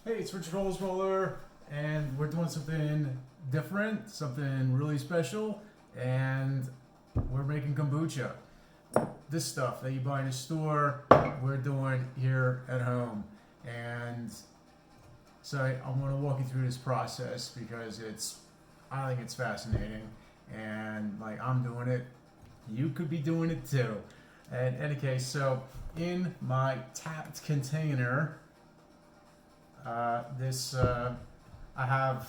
Hey, it's Richard Holzmuller, and we're doing something different, something really special, and we're making kombucha. This stuff that you buy in a store, we're doing here at home. And so I want to walk you through this process because I think it's fascinating, and like I'm doing it, you could be doing it too. In any case, so in my tapped container, this I have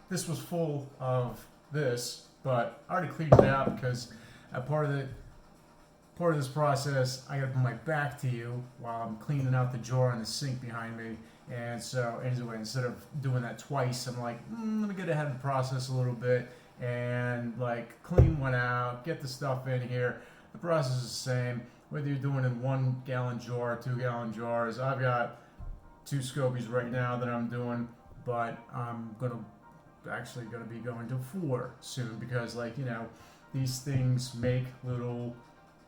this was full of this, but I already cleaned it out because part of this process I gotta put my back to you while I'm cleaning out the jar in the sink behind me. And so anyway, instead of doing that twice, I'm like, let me get ahead of the process a little bit and like clean one out, get the stuff in here. The process is the same whether you're doing it in 1 gallon jar, 2 gallon jars. I've got 2 scobies right now that I'm doing, but I'm gonna be going to 4 soon because, like, these things make little.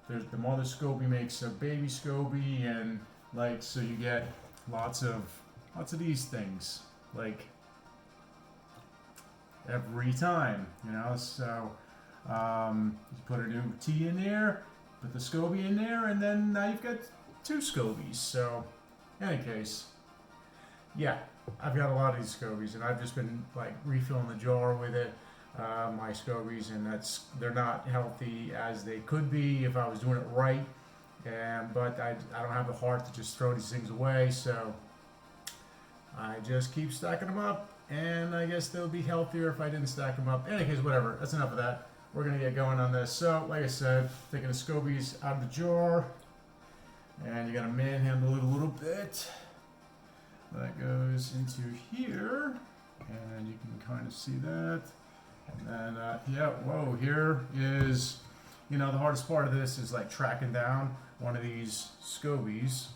There's the mother scobie makes a baby scobie, and like so you get lots of these things like every time, So you put a new tea in there, put the scobie in there, and then now you've got 2 scobies. So, in any case. Yeah, I've got a lot of these scobies, and I've just been like refilling the jar with it, my scobies, and they're not healthy as they could be if I was doing it right. But I don't have the heart to just throw these things away, so I just keep stacking them up, and I guess they'll be healthier if I didn't stack them up. In any case, whatever. That's enough of that. We're gonna get going on this. So, like I said, taking the scobies out of the jar, and you gotta manhandle it a little bit. That goes into here, and you can kind of see that. And then, here is, the hardest part of this is like tracking down one of these scobies.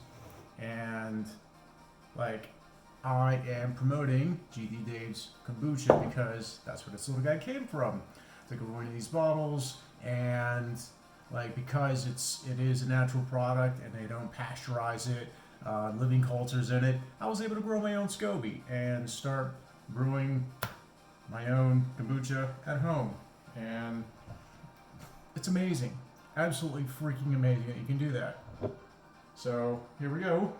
And like, I am promoting GD Dave's kombucha because that's where this little guy came from. Took one of these bottles, and like because it is a natural product and they don't pasteurize it. Living cultures in it, I was able to grow my own SCOBY and start brewing my own kombucha at home. And it's amazing. Absolutely freaking amazing that you can do that. So, here we go.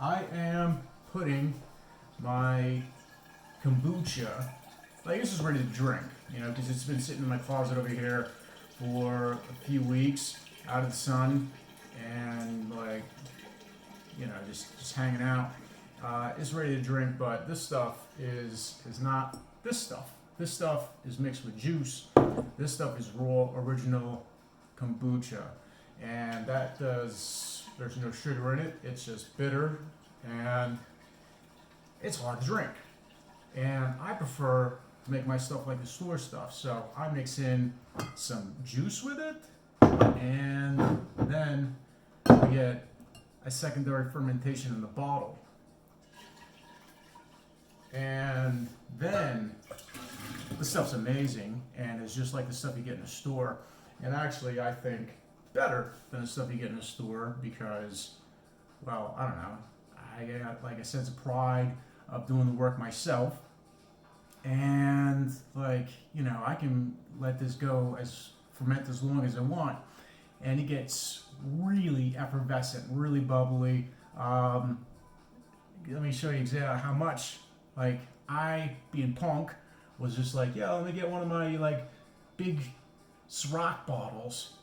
I am putting my kombucha, like this is ready to drink, because it's been sitting in my closet over here for a few weeks. Out of the sun and like just hanging out. It's ready to drink, but this stuff is not this stuff. This stuff is mixed with juice. This stuff is raw original kombucha, and there's no sugar in it. It's just bitter and it's hard to drink. And I prefer to make my stuff like the store stuff, so I mix in some juice with it. And then we get a secondary fermentation in the bottle. And then the stuff's amazing, and it's just like the stuff you get in a store. And actually, I think better than the stuff you get in a store because, well, I don't know. I got like a sense of pride of doing the work myself. And like, I can let this go ferment as long as I want, and it gets really effervescent, really bubbly. Let me show you exactly how much. Like, I, being punk, was just like, yeah, let me get one of my like big Ciroc bottles,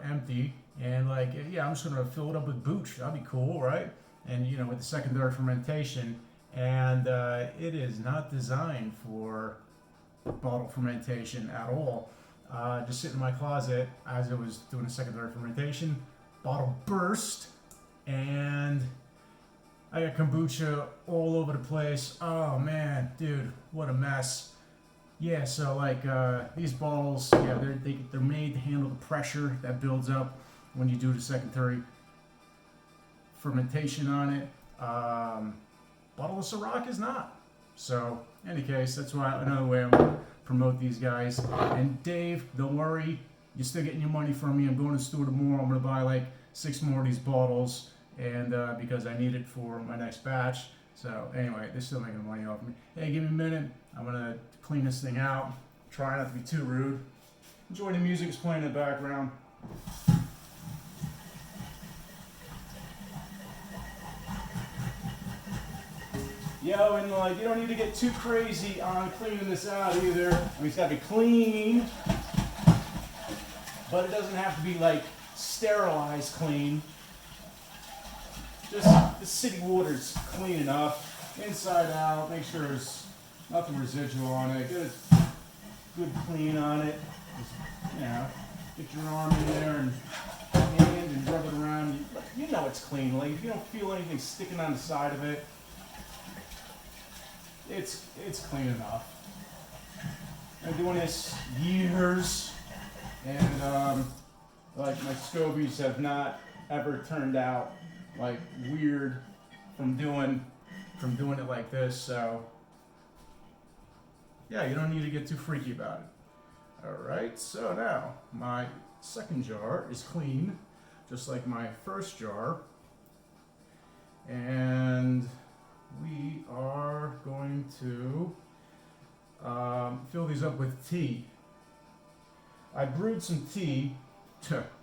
empty, and like, yeah, I'm just gonna fill it up with booch. That'd be cool, right? And with the secondary fermentation, and it is not designed for bottle fermentation at all. Just sitting in my closet as I was doing a secondary fermentation. Bottle burst, and I got kombucha all over the place. Oh man, dude, what a mess. Yeah, so like these bottles, yeah, they're made to handle the pressure that builds up when you do the secondary fermentation on it. Bottle of Ciroc is not. So, in any case, that's why another way I'm gonna promote these guys. And Dave, don't worry, you're still getting your money from me. I'm going to the store tomorrow. I'm gonna buy like 6 more of these bottles, and because I need it for my next batch. So anyway, they're still making money off of me. Hey, give me a minute. I'm gonna clean this thing out. Try not to be too rude. Enjoy the music that's playing in the background. Yo, and like, you don't need to get too crazy on cleaning this out either. I mean, it's gotta be clean, but it doesn't have to be like sterilized clean. Just the city water's clean enough, inside out. Make sure there's nothing residual on it. Get a good clean on it. Just, you know, get your arm in there and hand and rub it around. You know it's clean. Like if you don't feel anything sticking on the side of it, it's clean enough. I've been doing this years, and like my scobies have not ever turned out like weird from doing it like this. So yeah, you don't need to get too freaky about it. All right, so now my second jar is clean, just like my first jar, and we are going to fill these up with tea. I brewed some tea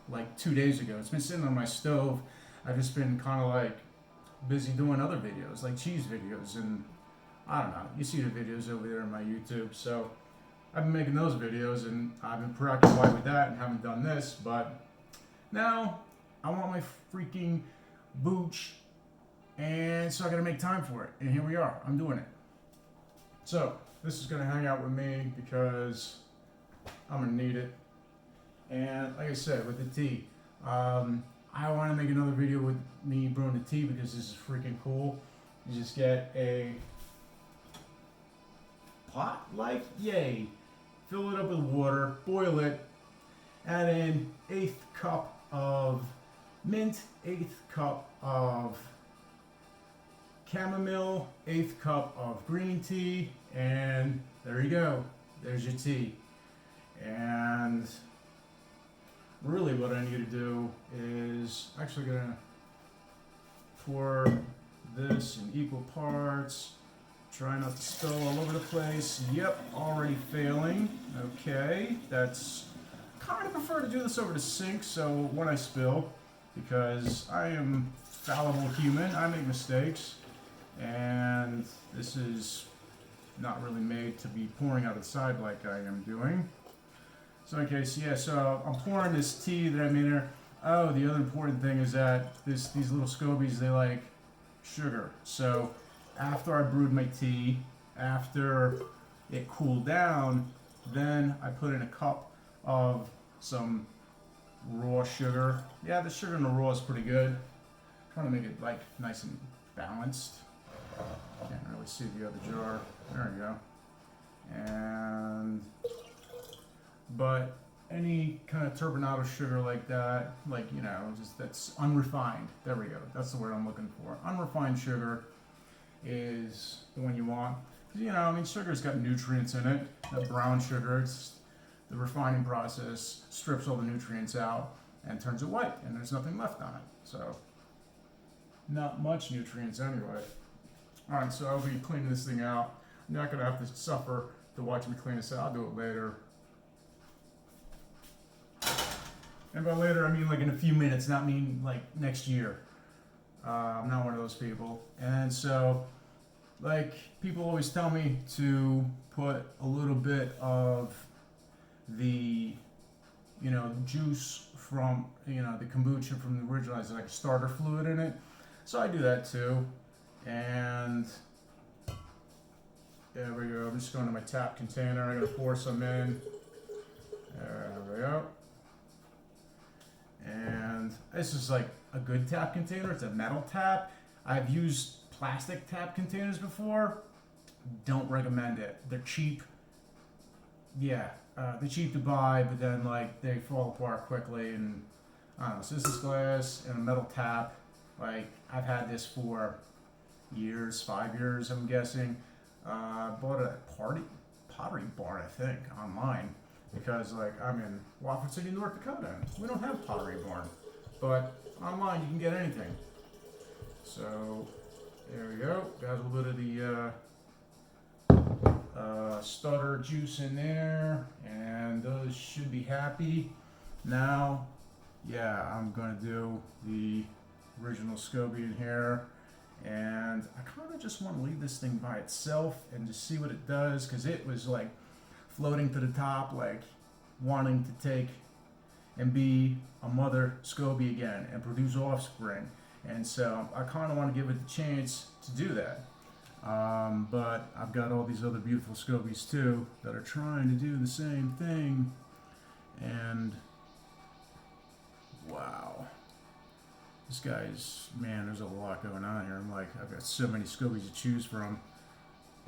like 2 days ago. It's been sitting on my stove. I've just been kind of like busy doing other videos, like cheese videos, and I don't know. You see the videos over there on my YouTube. So I've been making those videos, and I've been preoccupied with that and haven't done this. But now I want my freaking booch, and so I gotta make time for it. And here we are. I'm doing it. So this is gonna hang out with me because I'm gonna need it. And like I said, with the tea, I want to make another video with me brewing the tea because this is freaking cool. You just get a pot, like, yay. Fill it up with water, boil it, add in 1/8 cup of mint, 1/8 cup of chamomile, 1/8 cup of green tea, and there you go. There's your tea. And really what I need to do is actually gonna pour this in equal parts. Try not to spill all over the place. Yep, already failing. Okay, that's kind of prefer to do this over the sink so when I spill, because I am fallible human, I make mistakes, and this is not really made to be pouring out of the side like I am doing. So in case, yeah, so I'm pouring this tea that I made here. Oh, the other important thing is that these little scobies, they like sugar. So after I brewed my tea, after it cooled down, then I put in a cup of some raw sugar. Yeah, the sugar in the raw is pretty good. I'm trying to make it like nice and balanced. Can't really see the other jar. There we go. And but any kind of turbinado sugar like that, like, you know, just that's unrefined. There we go. That's the word I'm looking for. Unrefined sugar is the one you want. You know, I mean, sugar's got nutrients in it. That brown sugar, it's the refining process strips all the nutrients out and turns it white, and there's nothing left on it. So, not much nutrients anyway. All right, so I'll be cleaning this thing out. I'm not gonna have to suffer to watch me clean this out. I'll do it later. And by later, I mean like in a few minutes, not mean like next year. I'm not one of those people. And so, like, people always tell me to put a little bit of the, you know, juice from, you know, the kombucha from the original, has like a starter fluid in it. So I do that too. And there we go. I'm just going to my tap container. I'm going to pour some in. There we go. And this is like a good tap container. It's a metal tap. I've used plastic tap containers before. Don't recommend it. They're cheap. Yeah, they're cheap to buy, but then like they fall apart quickly. And I don't know. So this is glass and a metal tap. Like I've had this for years, 5 years, I'm guessing. Bought it at Pottery Barn, I think, online. Because like I'm in Watford City, North Dakota, and we don't have Pottery Barn, but online you can get anything. So there we go. Got a little bit of the starter juice in there, and those should be happy. Now, yeah, I'm gonna do the original SCOBY in here, and I kind of just want to leave this thing by itself and just see what it does, because it was like floating to the top, like wanting to take and be a mother SCOBY again and produce offspring. And so I kind of want to give it the chance to do that. But I've got all these other beautiful SCOBYs too that are trying to do the same thing. And wow, this guy's, man, there's a lot going on here. I'm like, I've got so many SCOBYs to choose from.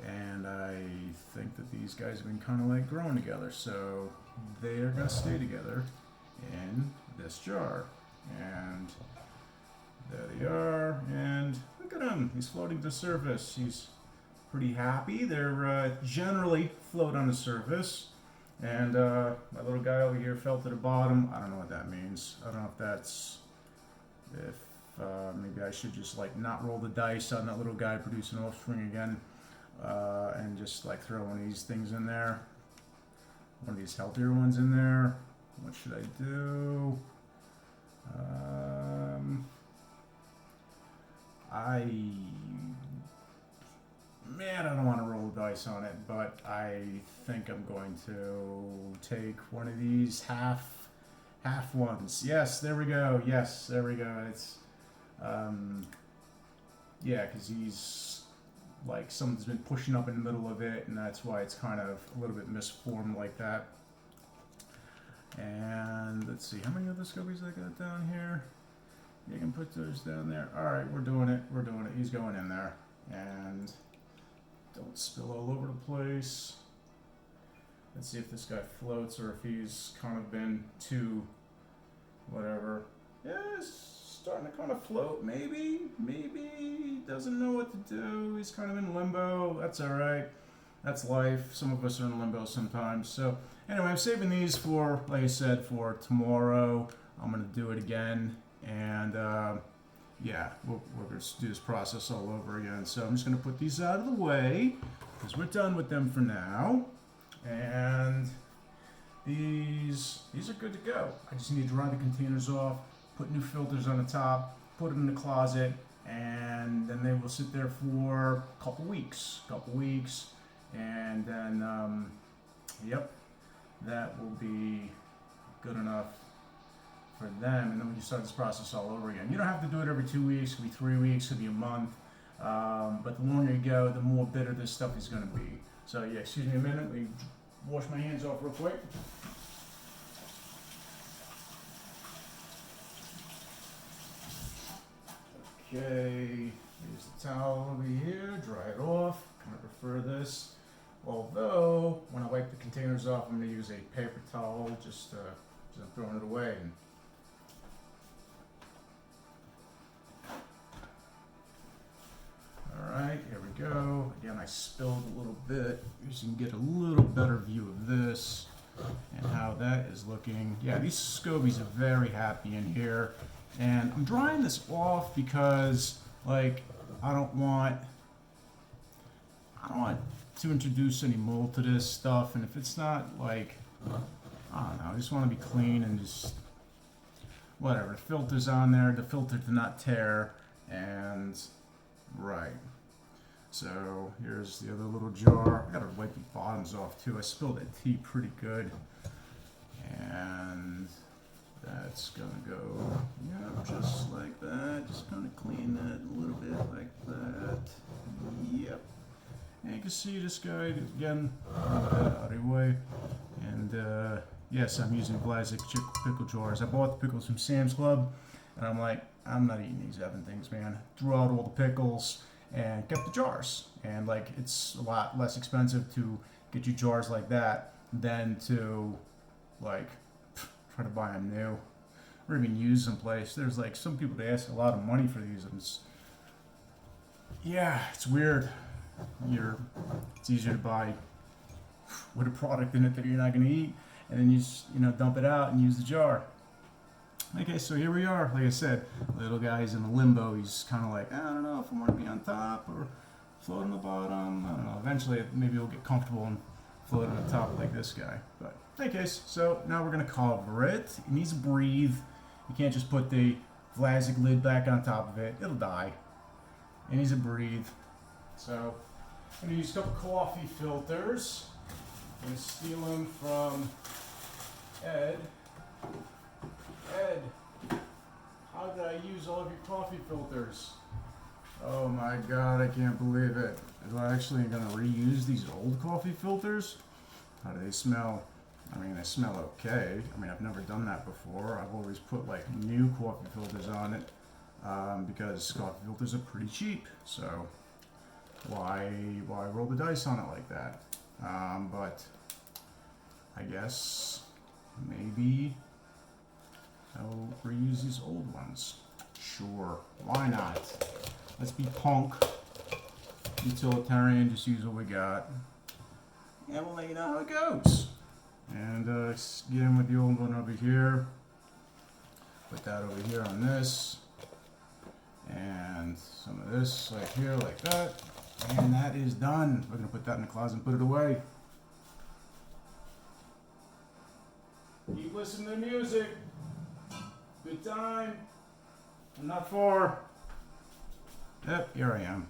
And I think that these guys have been kind of like growing together. So they are going to stay together in this jar. And there they are, and look at him. He's floating to the surface. He's pretty happy. They're generally float on the surface. And my little guy over here fell to the bottom. I don't know what that means. I don't know if that's, maybe I should just like not roll the dice on that little guy producing offspring again, and just like throw one of these things in there. One of these healthier ones in there. What should I do? Man, I don't want to roll the dice on it, but I think I'm going to take one of these half ones. Yes, there we go. Yes, there we go. It's, yeah, because he's like, something's been pushing up in the middle of it, and that's why it's kind of a little bit misformed like that. And let's see, how many other SCOBYs I got down here? You can put those down there. All right, we're doing it. We're doing it. He's going in there. And don't spill all over the place. Let's see if this guy floats or if he's kind of been too whatever. Yeah, he's starting to kind of float. Maybe he doesn't know what to do. He's kind of in limbo. That's all right. That's life. Some of us are in limbo sometimes. So anyway, I'm saving these for, like I said, for tomorrow. I'm going to do it again. And yeah, we're going to do this process all over again. So I'm just going to put these out of the way because we're done with them for now. And these are good to go. I just need to dry the containers off, put new filters on the top, put them in the closet, and then they will sit there for a couple weeks. And then, yep, that will be good enough for them, and then we can start this process all over again. You don't have to do it every 2 weeks. It could be 3 weeks, it could be a month, but the longer you go, the more bitter this stuff is going to be. So yeah, excuse me a minute, let me wash my hands off real quick. Okay, here's the towel over here, dry it off. Kind of prefer this, although when I wipe the containers off, I'm going to use a paper towel, just I'm throwing it away. Alright, here we go. Again, I spilled a little bit. You can get a little better view of this and how that is looking. Yeah, these SCOBYs are very happy in here. And I'm drying this off because, like, I don't want to introduce any mold to this stuff. And if it's not, like, I don't know, I just want to be clean and just whatever. The filter's on there, the filter did not tear, and right. So here's the other little jar. I gotta wipe the bottoms off too. I spilled that tea pretty good. And that's gonna go, yeah, just like that. Just gonna clean that a little bit like that. Yep. And you can see this guy again, out of the way. And yes, I'm using plastic pickle jars. I bought the pickles from Sam's Club, and I'm like, I'm not eating these effing things, man. Threw out all the pickles and kept the jars. And like, it's a lot less expensive to get you jars like that than to like try to buy them new or even use someplace. There's like some people, they ask a lot of money for these, and yeah, it's weird. It's easier to buy with a product in it that you're not going to eat, and then you just, dump it out and use the jar. Okay, so here we are. Like I said, little guy's in a limbo. He's kind of like, I don't know if I want to be on top or float on the bottom. I don't know. Eventually, maybe he'll get comfortable and float on the top like this guy. But in any case, so now we're going to cover it. It needs to breathe. You can't just put the Vlasic lid back on top of it. It'll die. It needs to breathe. So I'm going to use a couple coffee filters and steal them from Ed. Ed, how did I use all of your coffee filters? Oh my god, I can't believe it. Am I actually going to reuse these old coffee filters? How do they smell? I mean, they smell okay. I mean, I've never done that before. I've always put like new coffee filters on it because coffee filters are pretty cheap. So why roll the dice on it like that? But I guess maybe I'll reuse these old ones. Sure, why not? Let's be punk, utilitarian, just use what we got. And we'll let you know how it goes. And get in with the old one over here. Put that over here on this. And some of this like here, like that. And that is done. We're going to put that in the closet and put it away. Keep listening to the music. Good time. I'm not far. Yep, here I am.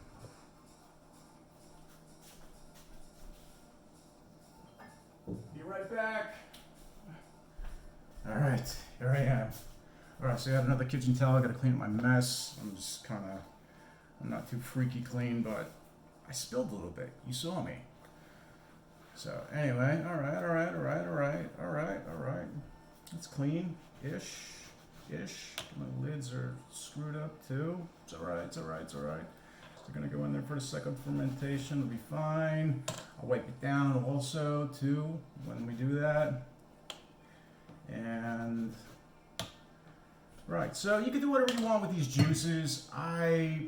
Be right back. Alright, here I am. Alright, so I have another kitchen towel. I gotta clean up my mess. I'm not too freaky clean, but I spilled a little bit. You saw me. So anyway, alright. It's clean-ish. My lids are screwed up too. It's alright. So we're gonna go in there for the second fermentation. It'll be fine. I'll wipe it down also too when we do that. And right, so you can do whatever you want with these juices. I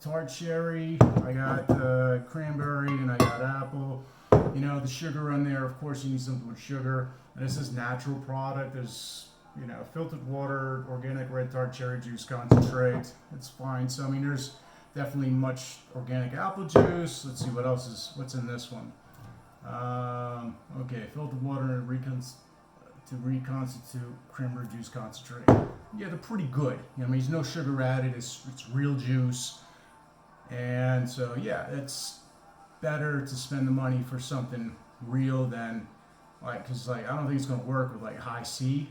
tart cherry. I got cranberry and I got apple. You know, the sugar on there, of course, you need something with sugar. And this is natural product. There's, you know, filtered water, organic red tart cherry juice concentrate. It's fine. So, I mean, there's definitely much organic apple juice. Let's see what's in this one. Okay, filtered water to reconstitute cranberry juice concentrate. Yeah, they're pretty good. You know, I mean, there's no sugar added. It's real juice. And so, yeah, it's better to spend the money for something real than, like, because, like, I don't think it's going to work with, like, high C.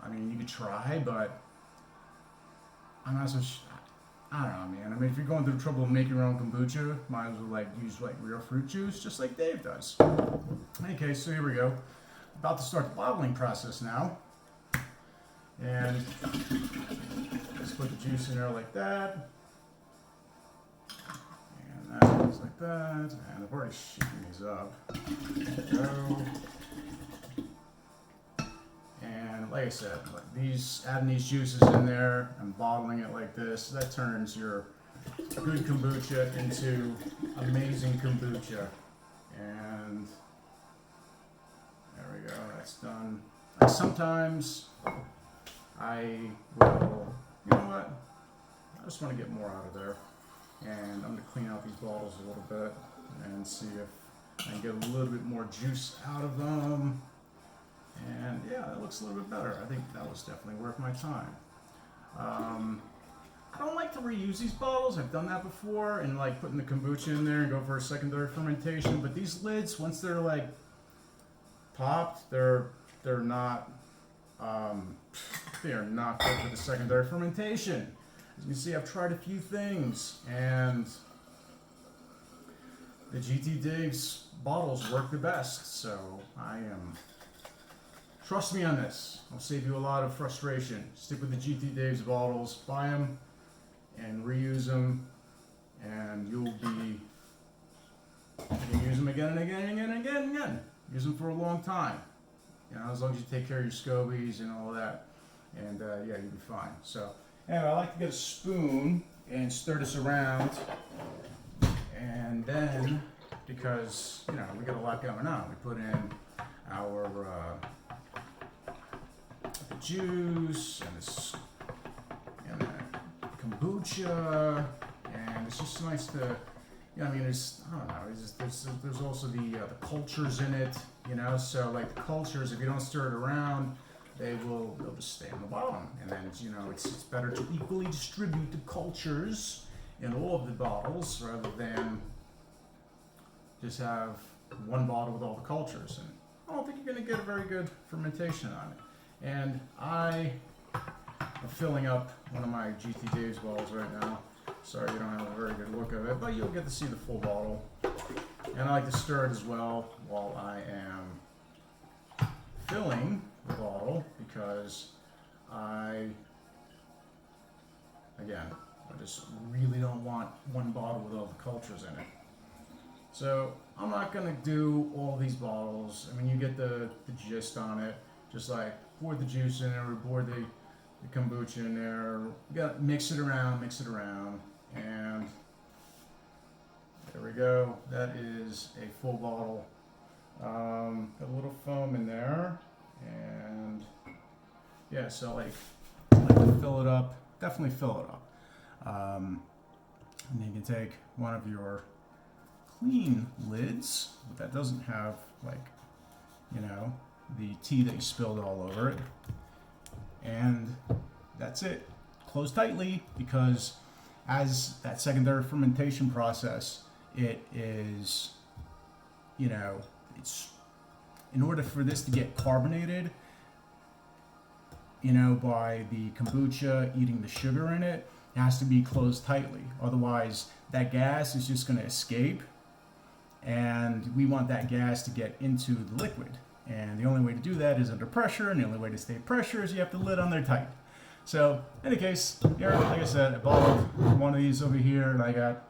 I mean, you could try, but I'm not so I don't know, man. I mean, if you're going through the trouble of making your own kombucha, might as well, like, use, like, real fruit juice, just like Dave does. Okay, so here we go. About to start the bottling process now. And let's put the juice in there like that. And that goes like that. And I've already shaken these up. There we go. And like I said, adding these juices in there and bottling it like this, that turns your good kombucha into amazing kombucha. And there we go, that's done. Like sometimes I will, you know what, I just want to get more out of there. And I'm going to clean out these bottles a little bit and see if I can get a little bit more juice out of them. And yeah, that looks a little bit better. I think that was definitely worth my time. I don't like to reuse these bottles. I've done that before and like putting the kombucha in there and go for a secondary fermentation. But these lids, once they're like popped, they're not good for the secondary fermentation. As you can see, I've tried a few things and the GT Dave's bottles work the best. So trust me on this. I'll save you a lot of frustration. Stick with the GT Dave's bottles, buy them and reuse them, and you'll use them again and again and again and again and again. Use them for a long time. You know, as long as you take care of your scobies and all that, and yeah, you'll be fine. So anyway, I like to get a spoon and stir this around, and then because you know we got a lot going on, we put in our the juice and this and the kombucha, and it's just nice to, I mean, there's, I don't know, there's also the cultures in it, so like the cultures, if you don't stir it around, they'll just stay on the bottom, and then, it's better to equally distribute the cultures in all of the bottles rather than just have one bottle with all the cultures, and I don't think you're going to get a very good fermentation on it. And I am filling up one of my GT Dave's bottles right now. Sorry you don't have a very good look of it, but you'll get to see the full bottle. And I like to stir it as well while I am filling the bottle, because I just really don't want one bottle with all the cultures in it. So I'm not going to do all these bottles. I mean, you get the gist on it. Just like pour the juice in there, or pour the kombucha in there. You got to mix it around, and there we go. That is a full bottle. Got a little foam in there, and yeah, so like to fill it up. Definitely fill it up. And then you can take one of your clean lids that doesn't have, like, the tea that you spilled all over it, and that's it. Close tightly, because as that secondary fermentation process, it is, it's, in order for this to get carbonated, by the kombucha eating the sugar in it, it has to be closed tightly. Otherwise, that gas is just going to escape, and we want that gas to get into the liquid. And the only way to do that is under pressure, and the only way to stay pressure is you have the lid on there tight. So, in any case, here, like I said, I bottled one of these over here, and I got,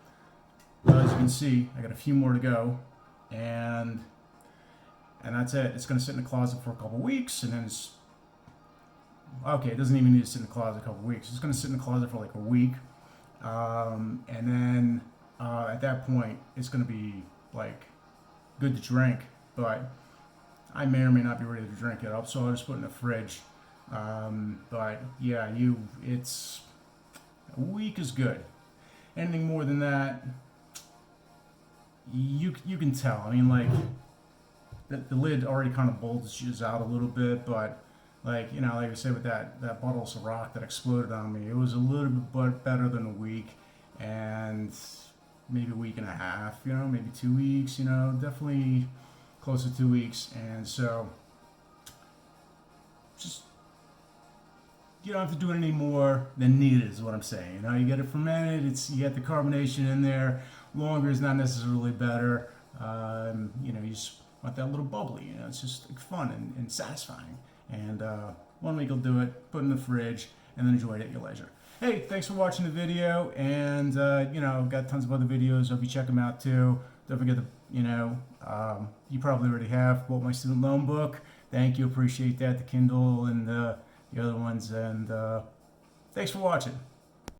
as you can see, I got a few more to go, and that's it. It's going to sit in the closet for a couple weeks, and then it's, okay, it doesn't even need to sit in the closet a couple weeks. It's going to sit in the closet for like a week, and then at that point, it's going to be like good to drink, but I may or may not be ready to drink it up, so I'll just put it in the fridge. But yeah, it's a week is good. Anything more than that, you can tell. I mean, like the lid already kind of bulges out a little bit, but like like I said, with that bottle of Ciroc that exploded on me, it was a little bit better than a week, and maybe a week and a half. Maybe 2 weeks. Definitely close to 2 weeks, and so just you don't have to do it any more than needed, is what I'm saying. You get it fermented, you get the carbonation in there. Longer is not necessarily better. You just want that little bubbly. It's just like fun and satisfying. And 1 week will do it. Put it in the fridge, and then enjoy it at your leisure. Hey, thanks for watching the video, and got tons of other videos. Hope you check them out too. Don't forget to, you probably already have bought my student loan book. Thank you, appreciate that. The Kindle and the other ones, and thanks for watching.